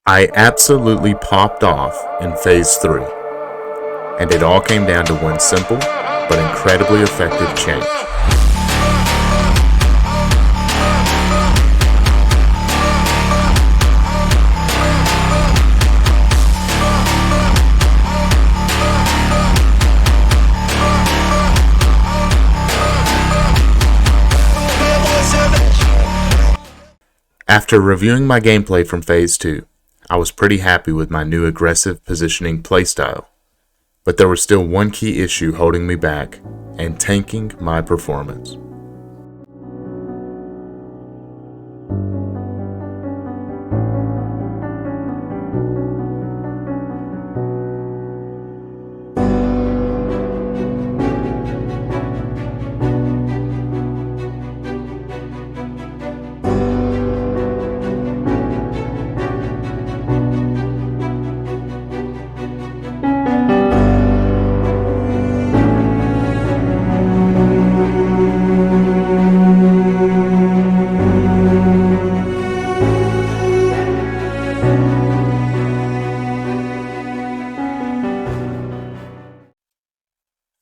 I absolutely popped off in Phase 3, and it all came down to one simple but incredibly effective change. After reviewing my gameplay from Phase 2, I was pretty happy with my new aggressive positioning playstyle, but there was still one key issue holding me back and tanking my performance.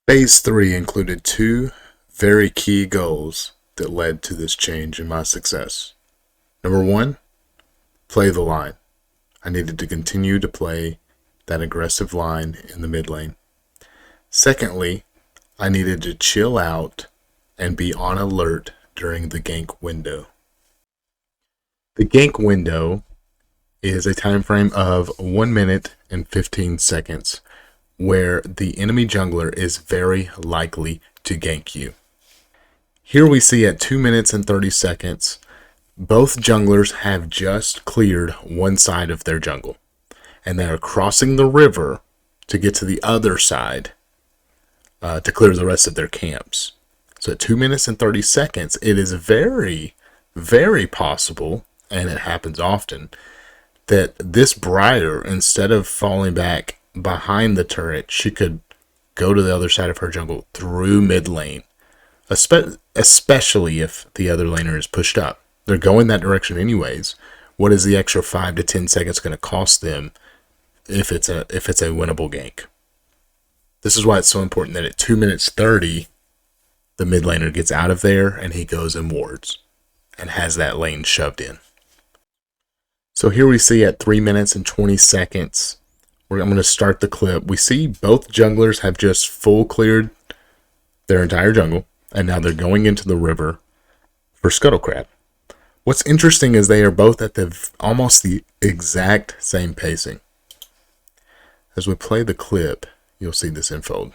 Phase 3 included two very key goals that led to this change in my success. Number one, play the line. I needed to continue to play that aggressive line in the mid lane. Secondly, I needed to chill out and be on alert during the gank window. The gank window is a time frame of 1 minute and 15 seconds where the enemy jungler is very likely to gank you. Here we see at 2 minutes and 30 seconds, both junglers have just cleared one side of their jungle, and they are crossing the river to get to the other side to clear the rest of their camps. So at 2 minutes and 30 seconds, it is very, very possible, and it happens often, that this Briar, instead of falling back behind the turret, she could go to the other side of her jungle through mid lane, especially if the other laner is pushed up. They're going that direction anyways. What is the extra 5 to 10 seconds going to cost them if it's a winnable gank? This is why it's so important that at 2 minutes 30, the mid laner gets out of there and he goes and wards and has that lane shoved in. So here we see at 3 minutes and 20 seconds, I'm going to start the clip. We see both junglers have just full cleared their entire jungle, and now they're going into the river for Scuttle Crab. What's interesting is they are both at almost the exact same pacing. As we play the clip, you'll see this unfold.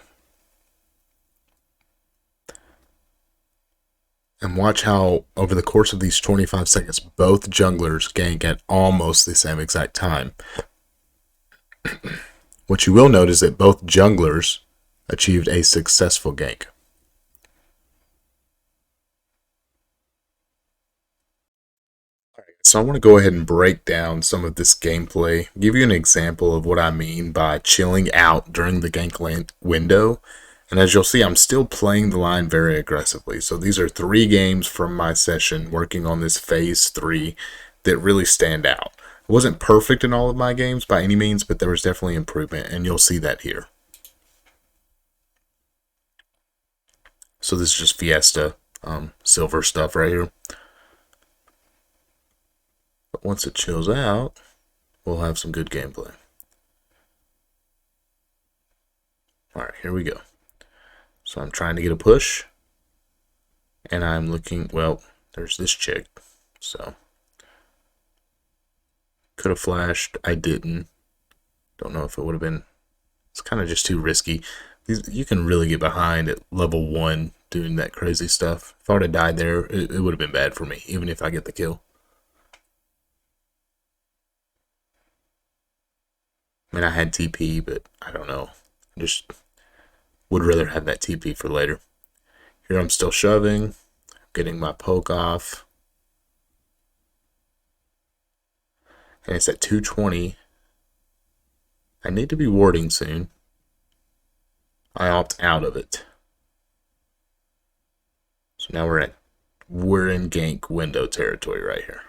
And watch how, over the course of these 25 seconds, both junglers gank at almost the same exact time. What you will note is that both junglers achieved a successful gank. So I want to go ahead and break down some of this gameplay, give you an example of what I mean by chilling out during the gank lane window. And as you'll see, I'm still playing the line very aggressively. So these are 3 games from my session working on this Phase 3 that really stand out. It wasn't perfect in all of my games by any means, but there was definitely improvement, and you'll see that here. So this is just Fiesta silver stuff right here. But once it chills out, we'll have some good gameplay. Alright, here we go. So I'm trying to get a push, and I'm looking, well, there's this chick, so could have flashed, I didn't. Don't know if it would have been, it's kind of just too risky. You can really get behind at level 1 doing that crazy stuff. If I would have died there, it would have been bad for me, even if I get the kill. I mean, I had TP, but I don't know. I just would rather have that TP for later. Here I'm still shoving, getting my poke off. And it's at 220. I need to be warding soon. I opt out of it. So now we're in gank window territory right here.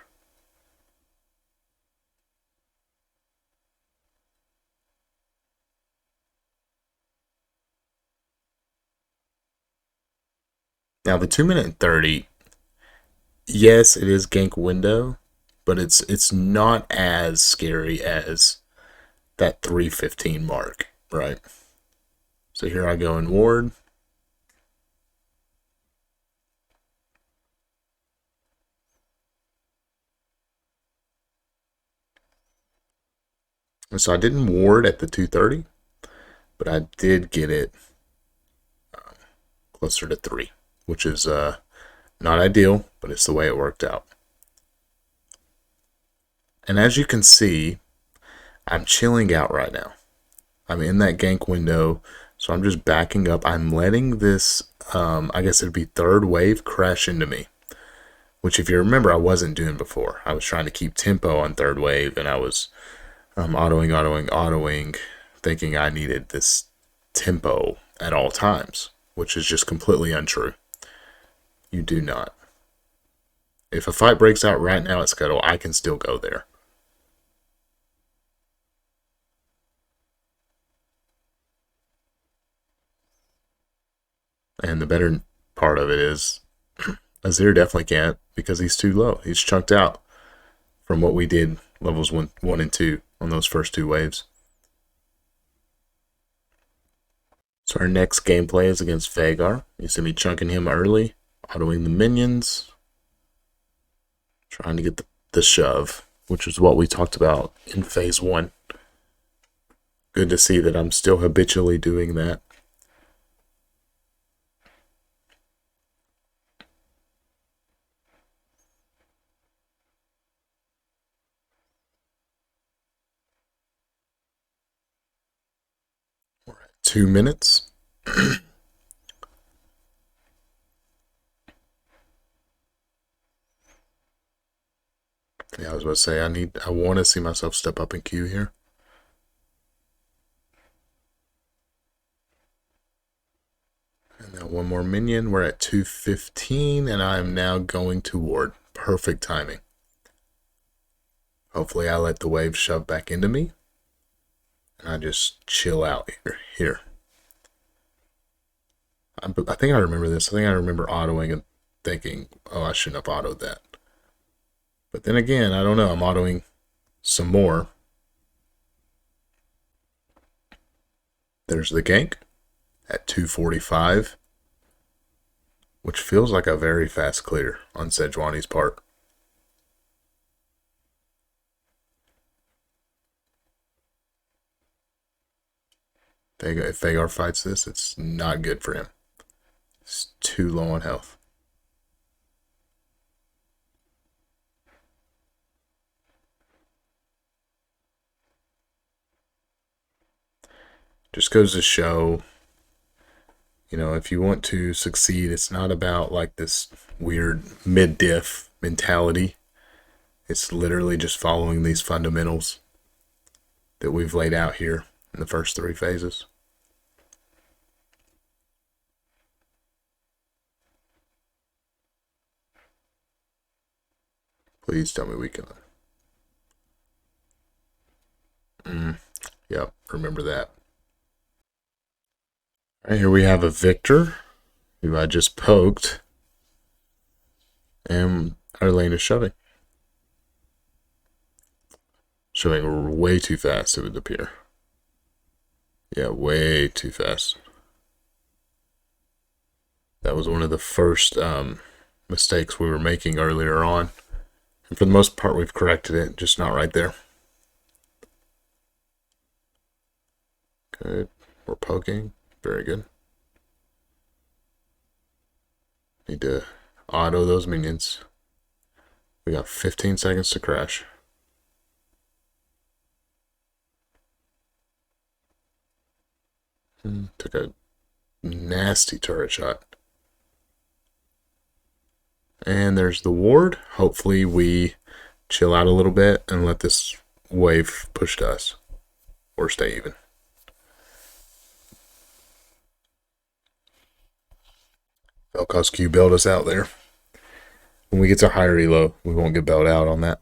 Now the 2 minute and 30, yes, it is gank window, but it's not as scary as that 3:15 mark, right? So here I go in ward. And so I didn't ward at the 2:30, but I did get it closer to 3, which is not ideal, but it's the way it worked out. And as you can see, I'm chilling out right now. I'm in that gank window, so I'm just backing up. I'm letting this, I guess it'd be third wave, crash into me. Which, if you remember, I wasn't doing before. I was trying to keep tempo on third wave, and I was autoing, thinking I needed this tempo at all times, which is just completely untrue. You do not. If a fight breaks out right now at Scuttle, I can still go there. And the better part of it is, Azir definitely can't because he's too low. He's chunked out from what we did levels 1 and 2 on those first 2 waves. So our next gameplay is against Vhagar. You see me chunking him early, autoing the minions, trying to get the shove, which is what we talked about in phase 1. Good to see that I'm still habitually doing that. We're at 2 minutes. Yeah, I was about to say I want to see myself step up in queue here. And now one more minion. We're at 2:15, and I am now going to ward. Perfect timing. Hopefully I let the wave shove back into me, and I just chill out here. I think I remember this. I think I remember autoing and thinking, oh, I shouldn't have autoed that. But then again, I don't know. I'm autoing some more. There's the gank at 2:45, which feels like a very fast clear on Sejuani's part. If Vhagar fights this, it's not good for him. It's too low on health. Just goes to show, if you want to succeed, it's not about like this weird mid-diff mentality. It's literally just following these fundamentals that we've laid out here in the first 3 phases. Please tell me we can. Yep, remember that. All right, here we have a Victor, who I just poked, and our lane is shoving. Shoving way too fast, it would appear. Yeah, way too fast. That was one of the first mistakes we were making earlier on. And for the most part, we've corrected it, just not right there. Good. We're poking. Very good. Need to auto those minions. We got 15 seconds to crash. Took a nasty turret shot. And there's the ward. Hopefully we chill out a little bit and let this wave push to us. Or stay even. Vel'Koz Q bailed us out there. When we get to higher elo, we won't get bailed out on that.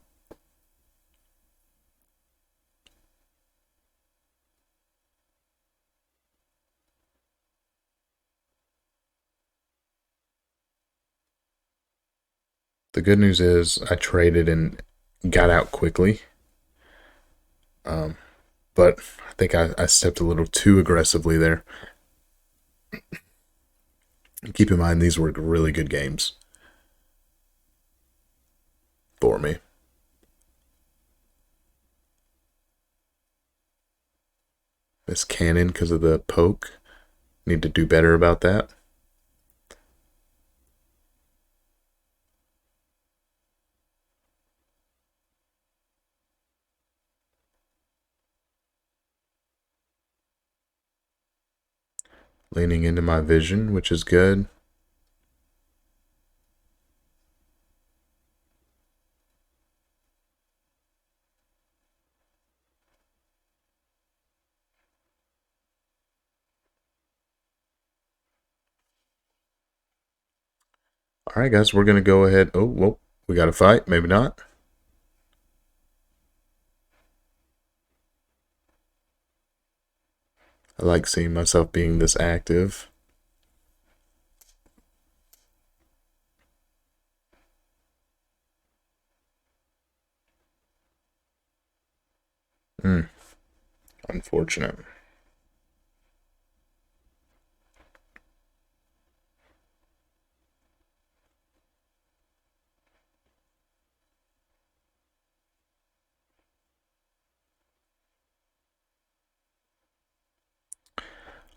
The good news is I traded and got out quickly, but I think I stepped a little too aggressively there. Keep in mind, these were really good games for me. This cannon, because of the poke, need to do better about that. Leaning into my vision, which is good. All right, guys, we're going to go ahead. Oh, whoa, we got to fight. Maybe not. I like seeing myself being this active. Unfortunate.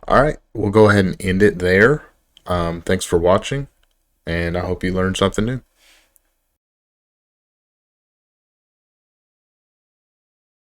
All right, we'll go ahead and end it there. Thanks for watching, and I hope you learned something new.